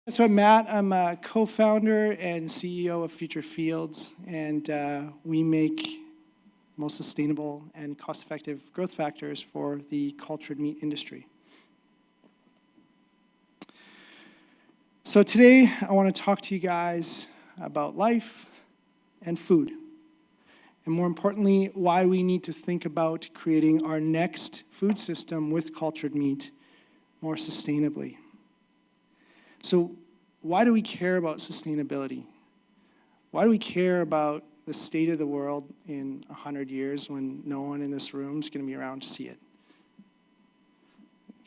So I'm Matt. I'm a co-founder and CEO of Future Fields, and we make most sustainable and cost-effective growth factors for the cultured meat industry. So today I want to talk to you guys about life and food, and more importantly, why we need to think about creating our next food system with cultured meat more sustainably. So why do we care about sustainability? Why do we care about the state of the world in 100 years when no one in this room is going to be around to see it?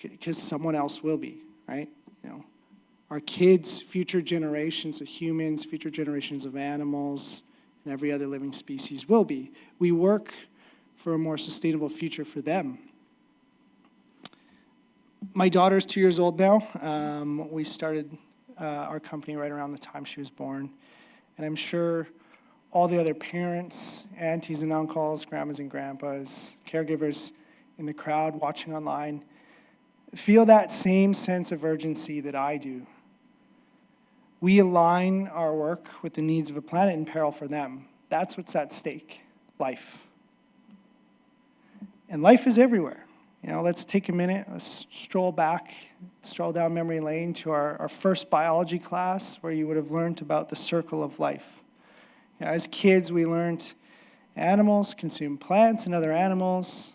Because someone else will be, right? Our kids, future generations of humans, future generations of animals, and every other living species will be. We work for a more sustainable future for them. My daughter's 2 years old now. We started our company right around the time she was born. And I'm sure all the other parents, aunties and uncles, grandmas and grandpas, caregivers in the crowd watching online feel that same sense of urgency that I do. We align our work with the needs of a planet in peril for them. That's what's at stake, life. And life is everywhere. Let's take a minute, let's stroll down memory lane to our first biology class where you would have learned about the circle of life. As kids, we learned animals consume plants and other animals.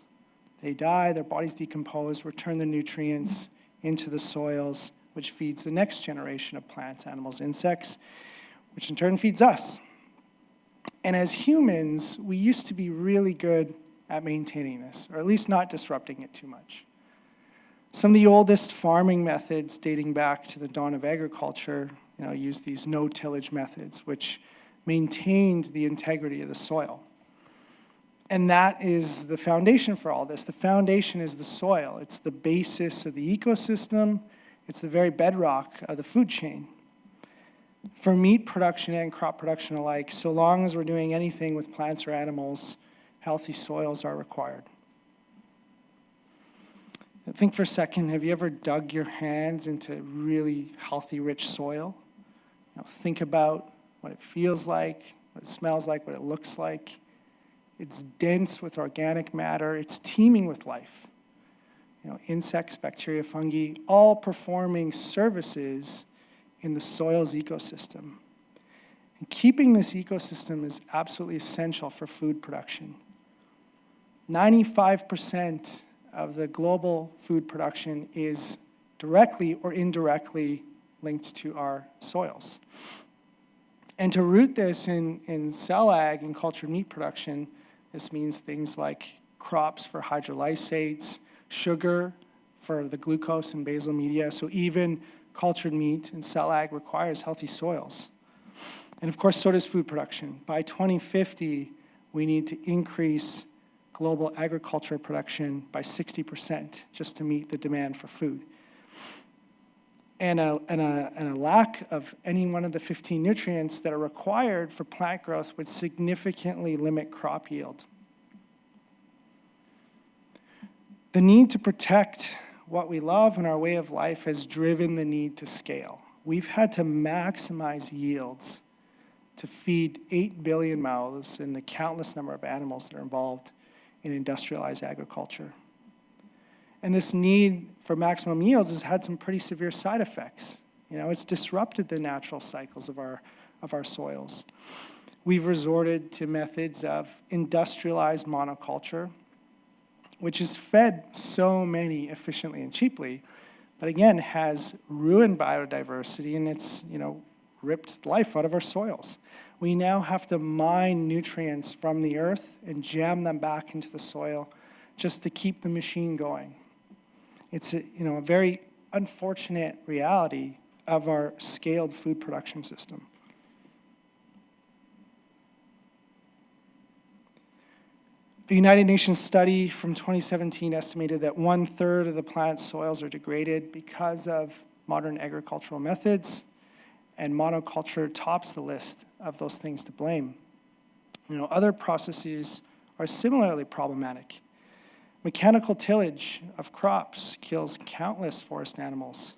They die, their bodies decompose, return the nutrients into the soils, which feeds the next generation of plants, animals, insects, which in turn feeds us. And as humans, we used to be really good at maintaining this, or at least not disrupting it too much. Some of the oldest farming methods dating back to the dawn of agriculture, use these no-tillage methods, which maintained the integrity of the soil. And that is the foundation for all this. The foundation is the soil. It's the basis of the ecosystem. It's the very bedrock of the food chain. For meat production and crop production alike, so long as we're doing anything with plants or animals, healthy soils are required. Think for a second, have you ever dug your hands into really healthy, rich soil? Think about what it feels like, what it smells like, what it looks like. It's dense with organic matter. It's teeming with life. Insects, bacteria, fungi, all performing services in the soil's ecosystem. And keeping this ecosystem is absolutely essential for food production. 95% of the global food production is directly or indirectly linked to our soils. And to root this in cell ag and cultured meat production, this means things like crops for hydrolysates, sugar for the glucose and basal media. So even cultured meat and cell ag requires healthy soils. And of course, so does food production. By 2050, we need to increase global agriculture production by 60% just to meet the demand for food. And a lack of any one of the 15 nutrients that are required for plant growth would significantly limit crop yield. The need to protect what we love and our way of life has driven the need to scale. We've had to maximize yields to feed 8 billion mouths and the countless number of animals that are involved in industrialized agriculture. And this need for maximum yields has had some pretty severe side effects. It's disrupted the natural cycles of our soils. We've resorted to methods of industrialized monoculture, which is fed so many efficiently and cheaply, but again has ruined biodiversity and it's ripped life out of our soils. We now have to mine nutrients from the earth and jam them back into the soil just to keep the machine going. It's a very unfortunate reality of our scaled food production system. The United Nations study from 2017 estimated that 1/3 of the planet's soils are degraded because of modern agricultural methods, and monoculture tops the list of those things to blame. Other processes are similarly problematic. Mechanical tillage of crops kills countless forest animals.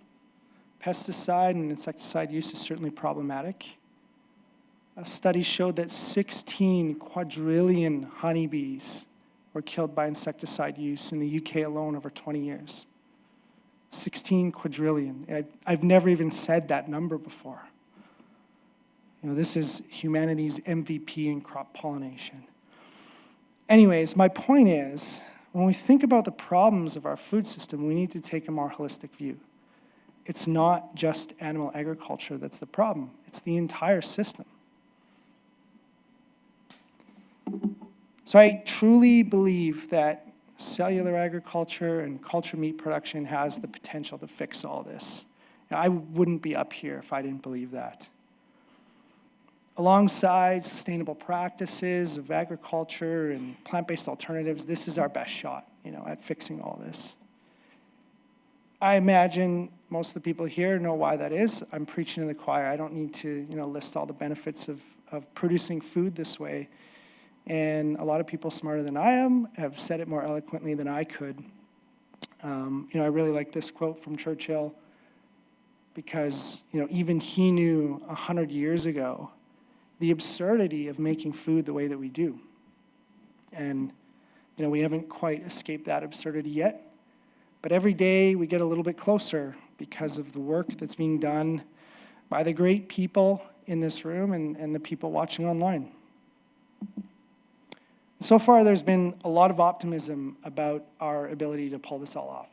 Pesticide and insecticide use is certainly problematic. A study showed that 16 quadrillion honeybees were killed by insecticide use in the UK alone over 20 years. 16 quadrillion. I've never even said that number before. This is humanity's MVP in crop pollination. Anyways, my point is, when we think about the problems of our food system, we need to take a more holistic view. It's not just animal agriculture that's the problem. It's the entire system. So I truly believe that cellular agriculture and cultured meat production has the potential to fix all this. Now, I wouldn't be up here if I didn't believe that. Alongside sustainable practices of agriculture and plant-based alternatives, this is our best shot, at fixing all this. I imagine most of the people here know why that is. I'm preaching to the choir. I don't need to, list all the benefits of producing food this way. And a lot of people smarter than I am have said it more eloquently than I could. I really like this quote from Churchill because, even he knew 100 years ago the absurdity of making food the way that we do. And, we haven't quite escaped that absurdity yet. But every day we get a little bit closer because of the work that's being done by the great people in this room and the people watching online. So far, there's been a lot of optimism about our ability to pull this all off.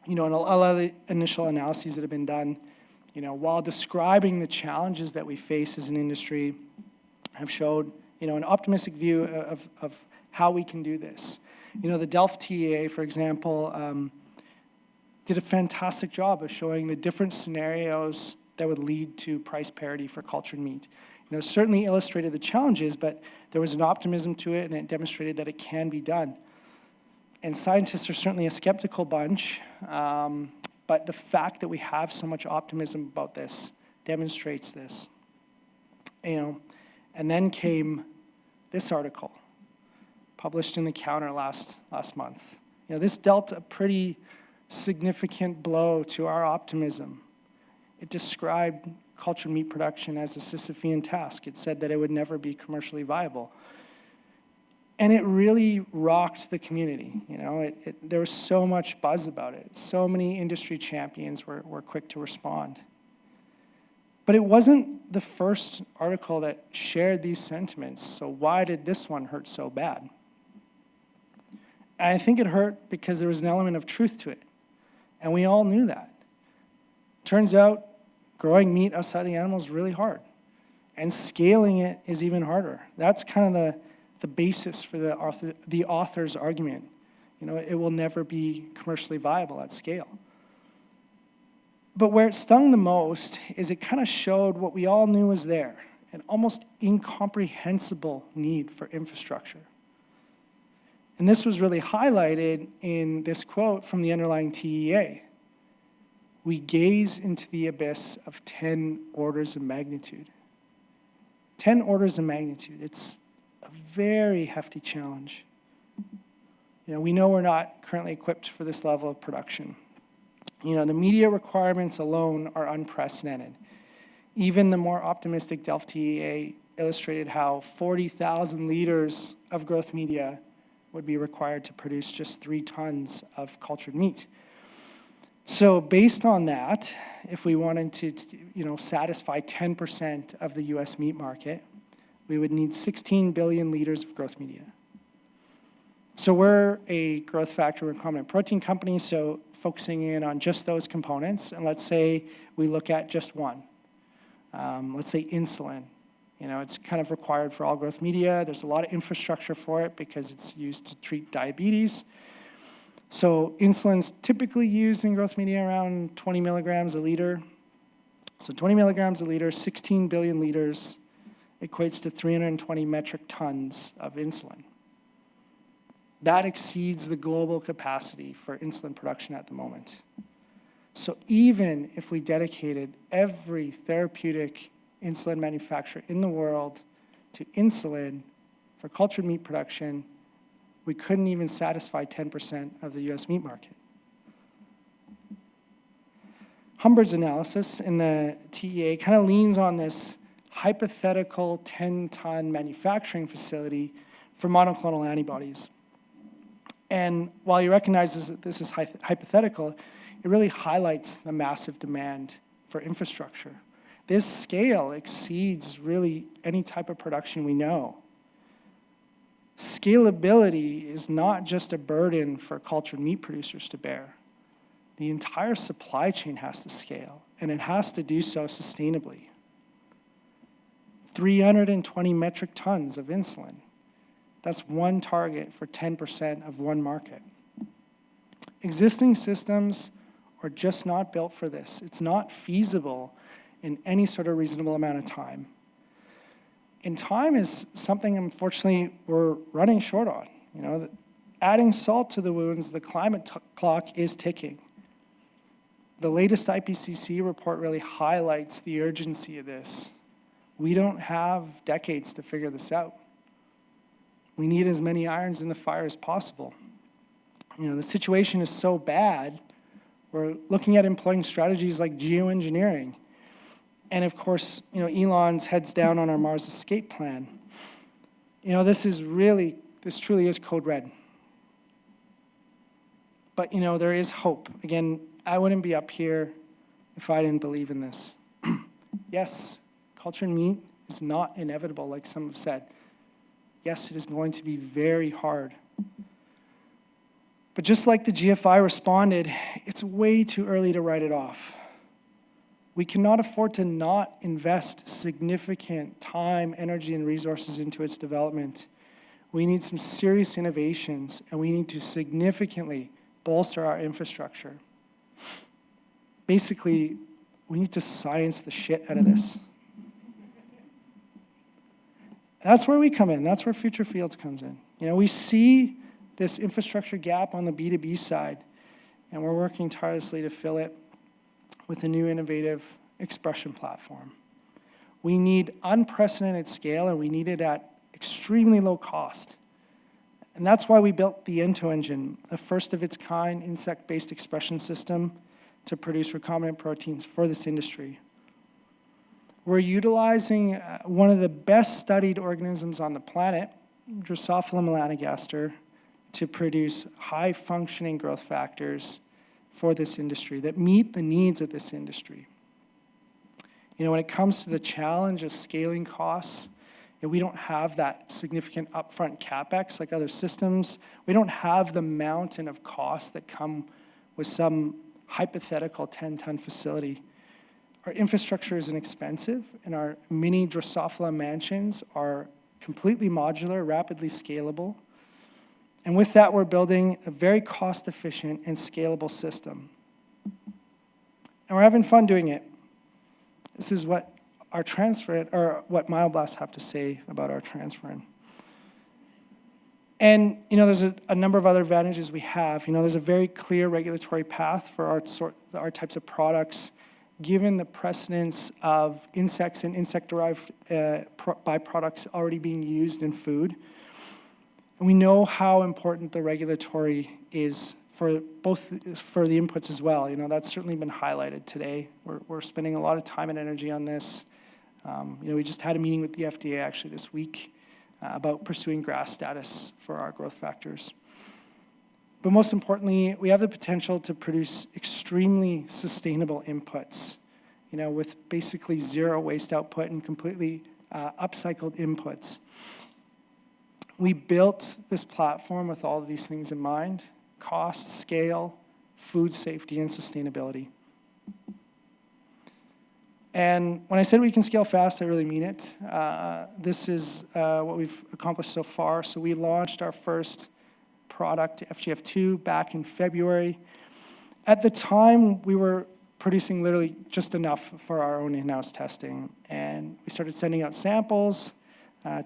And a lot of the initial analyses that have been done, while describing the challenges that we face as an industry, have showed, an optimistic view of how we can do this. The Delft TEA, for example, did a fantastic job of showing the different scenarios that would lead to price parity for cultured meat. Certainly illustrated the challenges, but there was an optimism to it, and it demonstrated that it can be done. And scientists are certainly a skeptical bunch, but the fact that we have so much optimism about this demonstrates this. And then came this article, published in the Counter last month. This dealt a pretty significant blow to our optimism. It described cultured meat production as a Sisyphean task. It said that it would never be commercially viable. And it really rocked the community. There was so much buzz about it. So many industry champions were quick to respond. But it wasn't the first article that shared these sentiments, so why did this one hurt so bad? And I think it hurt because there was an element of truth to it, and we all knew that. Turns out, growing meat outside the animal is really hard, and scaling it is even harder. That's kind of the basis for the author's argument. It will never be commercially viable at scale. But where it stung the most is it kind of showed what we all knew was there, an almost incomprehensible need for infrastructure. And this was really highlighted in this quote from the underlying TEA. We gaze into the abyss of 10 orders of magnitude. 10 orders of magnitude. It's a very hefty challenge. We know we're not currently equipped for this level of production. The media requirements alone are unprecedented. Even the more optimistic Delft TEA illustrated how 40,000 liters of growth media would be required to produce just 3 tons of cultured meat. So based on that, if we wanted to satisfy 10% of the US meat market, we would need 16 billion liters of growth media. So we're a growth factor recombinant protein company, so focusing in on just those components, and let's say we look at just one. Let's say insulin. It's kind of required for all growth media. There's a lot of infrastructure for it because it's used to treat diabetes. So insulin's typically used in growth media around 20 milligrams a liter. So 20 milligrams a liter, 16 billion liters, equates to 320 metric tons of insulin. That exceeds the global capacity for insulin production at the moment. So even if we dedicated every therapeutic insulin manufacturer in the world to insulin for cultured meat production, we couldn't even satisfy 10% of the US meat market. Humbard's analysis in the TEA kind of leans on this hypothetical 10-ton manufacturing facility for monoclonal antibodies. And while you recognize that this is hypothetical, it really highlights the massive demand for infrastructure. This scale exceeds really any type of production we know. Scalability is not just a burden for cultured meat producers to bear. The entire supply chain has to scale, and it has to do so sustainably. 320 metric tons of insulin. That's one target for 10% of one market. Existing systems are just not built for this. It's not feasible in any sort of reasonable amount of time. And time is something, unfortunately, we're running short on. Adding salt to the wounds, the climate clock is ticking. The latest IPCC report really highlights the urgency of this. We don't have decades to figure this out. We need as many irons in the fire as possible. The situation is so bad, we're looking at employing strategies like geoengineering. And of course, Elon's heads down on our Mars escape plan. This truly is code red. But there is hope. Again, I wouldn't be up here if I didn't believe in this. Yes, cultured meat is not inevitable, like some have said. Yes, it is going to be very hard. But just like the GFI responded, it's way too early to write it off. We cannot afford to not invest significant time, energy, and resources into its development. We need some serious innovations, and we need to significantly bolster our infrastructure. Basically, we need to science the shit out of this. That's where we come in. That's where Future Fields comes in. We see this infrastructure gap on the B2B side, and we're working tirelessly to fill it with a new innovative expression platform. We need unprecedented scale, and we need it at extremely low cost. And that's why we built the Ento engine, a first of its kind insect-based expression system to produce recombinant proteins for this industry. We're utilizing one of the best studied organisms on the planet, Drosophila melanogaster, to produce high functioning growth factors for this industry that meet the needs of this industry. When it comes to the challenge of scaling costs, we don't have that significant upfront CapEx like other systems. We don't have the mountain of costs that come with some hypothetical 10-ton facility. Our infrastructure is inexpensive, and our mini Drosophila mansions are completely modular, rapidly scalable. And with that, we're building a very cost-efficient and scalable system. And we're having fun doing it. This is what our transferrin, or what myoblasts have to say about our transferrin. And there's a number of other advantages we have. There's a very clear regulatory path for our types of products, given the precedence of insects and insect-derived byproducts already being used in food. And we know how important the regulatory is for the inputs as well. That's certainly been highlighted today. We're spending a lot of time and energy on this. We just had a meeting with the FDA actually this week about pursuing GRAS status for our growth factors. But most importantly, we have the potential to produce extremely sustainable inputs, with basically zero waste output and completely upcycled inputs. We built this platform with all of these things in mind: cost, scale, food safety, and sustainability. And when I said we can scale fast, I really mean it. This is what we've accomplished so far. So we launched our first product, FGF2, back in February. At the time, we were producing literally just enough for our own in-house testing. And we started sending out samples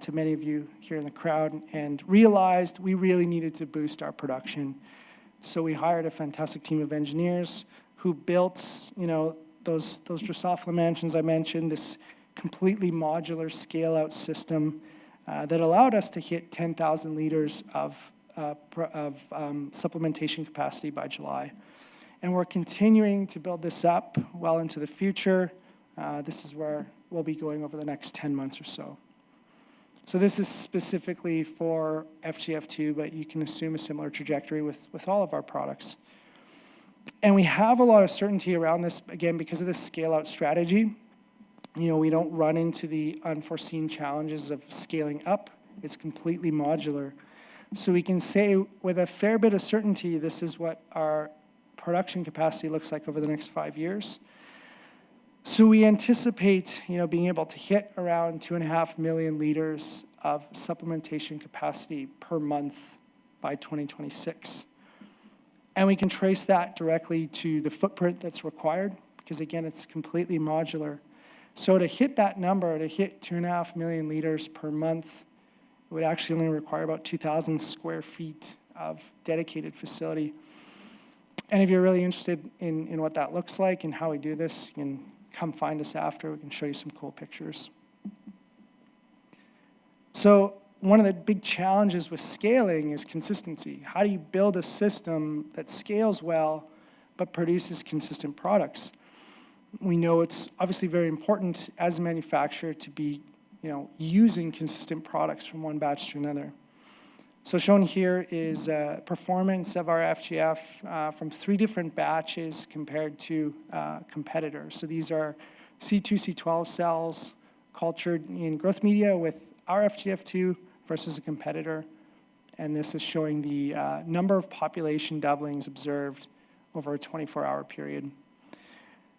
to many of you here in the crowd, and realized we really needed to boost our production. So we hired a fantastic team of engineers who built, those Drosophila mansions I mentioned, this completely modular scale-out system that allowed us to hit 10,000 liters of supplementation capacity by July. And we're continuing to build this up well into the future. This is where we'll be going over the next 10 months or so. So this is specifically for FGF2, but you can assume a similar trajectory with all of our products. And we have a lot of certainty around this, again, because of the scale-out strategy. We don't run into the unforeseen challenges of scaling up. It's completely modular. So we can say with a fair bit of certainty, this is what our production capacity looks like over the next 5 years. So we anticipate, being able to hit around 2.5 million liters of supplementation capacity per month by 2026. And we can trace that directly to the footprint that's required, because again, it's completely modular. So to hit that number, to hit 2.5 million liters per month, it would actually only require about 2,000 square feet of dedicated facility. And if you're really interested in what that looks like and how we do this, you can come find us after. We can show you some cool pictures. So one of the big challenges with scaling is consistency. How do you build a system that scales well but produces consistent products? We know it's obviously very important as a manufacturer to be using consistent products from one batch to another. So shown here is performance of our FGF from 3 different batches compared to competitors. So these are C2, C12 cells cultured in growth media with our FGF2 versus a competitor. And this is showing the number of population doublings observed over a 24-hour period.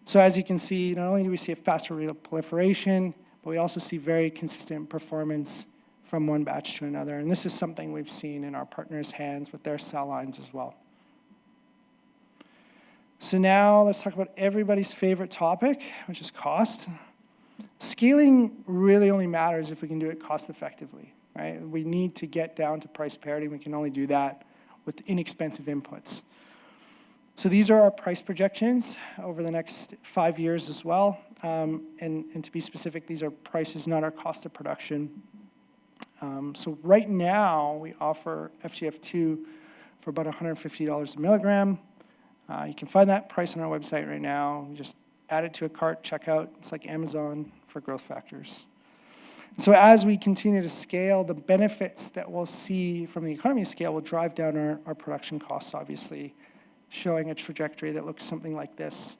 So as you can see, not only do we see a faster rate of proliferation, but we also see very consistent performance from one batch to another. And this is something we've seen in our partners' hands with their cell lines as well. So now let's talk about everybody's favorite topic, which is cost. Scaling really only matters if we can do it cost effectively, right? We need to get down to price parity. We can only do that with inexpensive inputs. So these are our price projections over the next 5 years as well. And to be specific, these are prices, not our cost of production. So right now, we offer FGF2 for about $150 a milligram. You can find that price on our website right now. You just add it to a cart, check out. It's like Amazon for growth factors. So as we continue to scale, the benefits that we'll see from the economy of scale will drive down our production costs, obviously, showing a trajectory that looks something like this.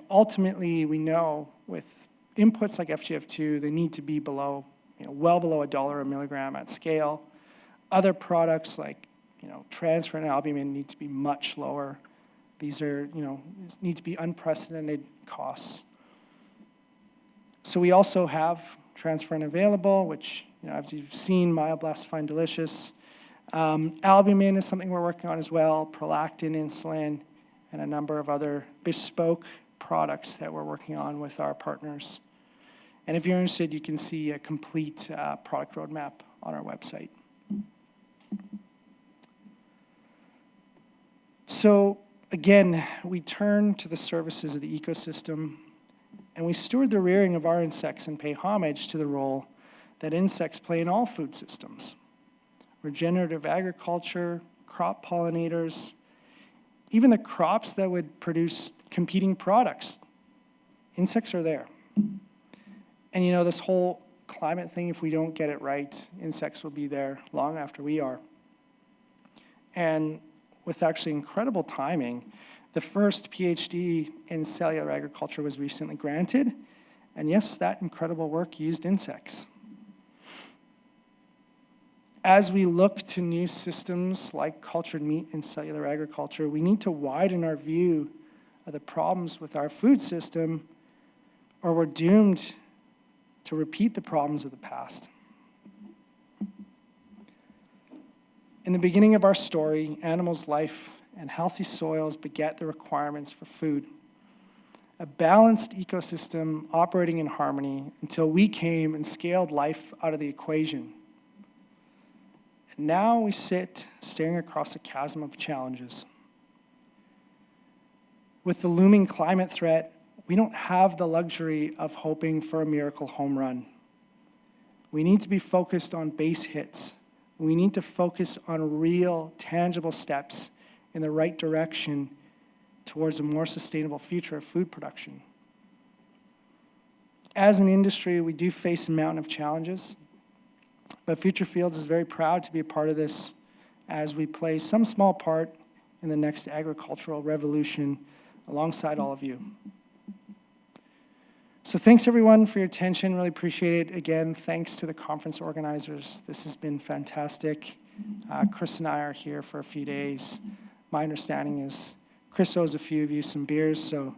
Ultimately, we know with inputs like FGF2, they need to be below, well below $1 a milligram at scale. Other products like, transferrin and albumin need to be much lower. These are, need to be unprecedented costs. So we also have transferrin available, which, as you've seen, Myoblast Fine Delicious. Albumin is something we're working on as well, prolactin, insulin, and a number of other bespoke products that we're working on with our partners. And if you're interested, you can see a complete product roadmap on our website. So again, we turn to the services of the ecosystem, and we steward the rearing of our insects and pay homage to the role that insects play in all food systems. Regenerative agriculture, crop pollinators, even the crops that would produce competing products. Insects are there. And this whole climate thing, if we don't get it right, insects will be there long after we are. And with actually incredible timing, the first PhD in cellular agriculture was recently granted. And yes, that incredible work used insects. As we look to new systems like cultured meat and cellular agriculture, we need to widen our view of the problems with our food system, or we're doomed to repeat the problems of the past. In the beginning of our story, animals' life and healthy soils beget the requirements for food. A balanced ecosystem operating in harmony until we came and scaled life out of the equation. And now we sit staring across a chasm of challenges. With the looming climate threat, we don't have the luxury of hoping for a miracle home run. We need to be focused on base hits. We need to focus on real, tangible steps in the right direction towards a more sustainable future of food production. As an industry, we do face a mountain of challenges, but Future Fields is very proud to be a part of this as we play some small part in the next agricultural revolution alongside all of you. So thanks everyone for your attention, really appreciate it. Again, thanks to the conference organizers. This has been fantastic. Chris and I are here for a few days. My understanding is Chris owes a few of you some beers, so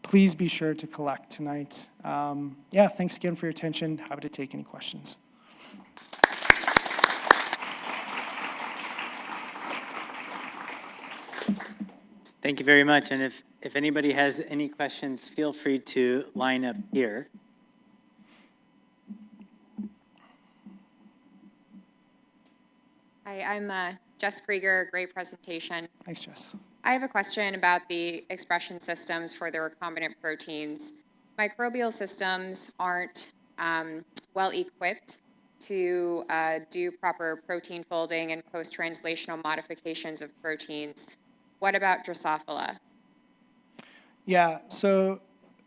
please be sure to collect tonight. Yeah, thanks again for your attention. Happy to take any questions. Thank you very much. And if anybody has any questions, feel free to line up here. Hi, I'm Jess Krieger. Great presentation. Thanks, Jess. I have a question about the expression systems for the recombinant proteins. Microbial systems aren't well equipped to do proper protein folding and post-translational modifications of proteins. What about Drosophila? Yeah, so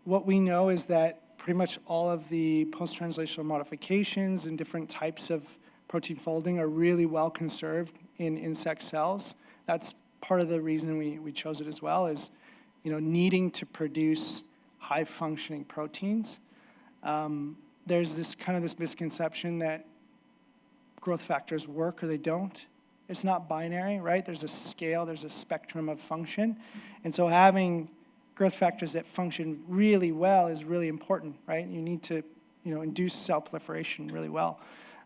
what we know is that pretty much all of the post-translational modifications and different types of protein folding are really well conserved in insect cells. That's part of the reason we chose it as well, is needing to produce high-functioning proteins. There's this misconception that growth factors work or they don't. It's not binary, right? There's a scale, there's a spectrum of function. And so having growth factors that function really well is really important, right? You need to induce cell proliferation really well.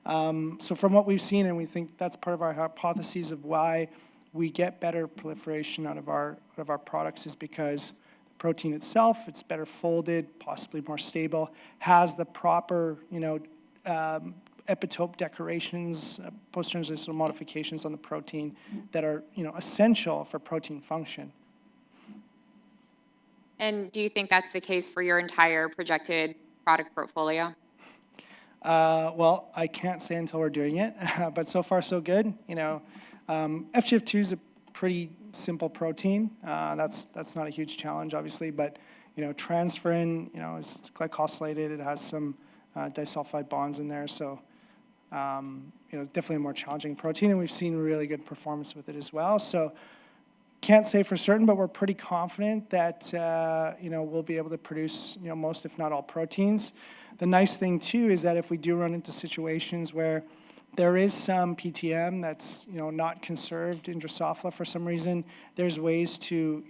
So from what we've seen, and we think that's part of our hypotheses of why we get better proliferation out of our products, is because the protein itself, it's better folded, possibly more stable, has the proper epitope decorations, post-translational modifications on the protein that are essential for protein function. And do you think that's the case for your entire projected product portfolio? Well, I can't say until we're doing it, but so far so good. FGF2 is a pretty simple protein. That's not a huge challenge, obviously, but transferrin, is glycosylated. It has some disulfide bonds in there, so definitely a more challenging protein, and we've seen really good performance with it as well. So can't say for certain, but we're pretty confident that we'll be able to produce most, if not all, proteins. The nice thing too is that if we do run into situations where there is some PTM that's not conserved in Drosophila for some reason, there's ways to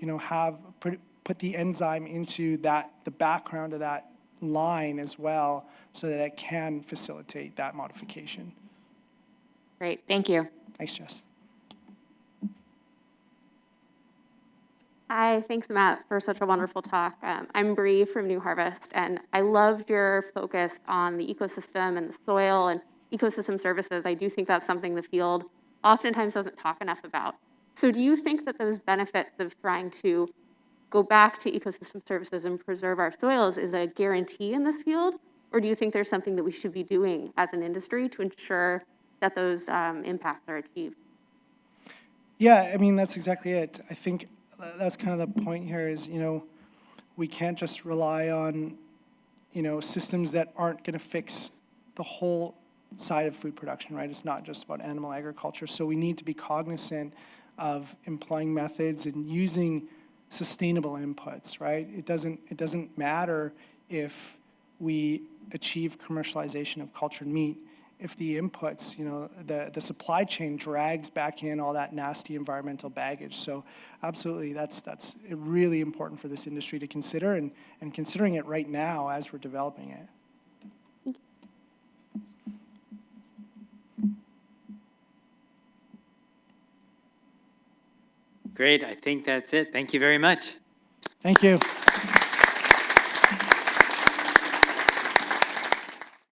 put the enzyme into the background of that line as well, so that it can facilitate that modification. Great, thank you. Thanks, Jess. Hi, thanks, Matt, for such a wonderful talk. I'm Bree from New Harvest, and I loved your focus on the ecosystem and the soil and ecosystem services. I do think that's something the field oftentimes doesn't talk enough about. So do you think that those benefits of trying to go back to ecosystem services and preserve our soils is a guarantee in this field? Or do you think there's something that we should be doing as an industry to ensure that those impacts are achieved? Yeah, I mean, that's exactly it. I think that's kind of the point here is, we can't just rely on, systems that aren't going to fix the whole side of food production, right? It's not just about animal agriculture. So we need to be cognizant of employing methods and using sustainable inputs, right? It doesn't matter if we achieve commercialization of cultured meat if the inputs, the supply chain drags back in all that nasty environmental baggage. So absolutely, that's really important for this industry to consider, and considering it right now as we're developing it. Great, I think that's it. Thank you very much. Thank you.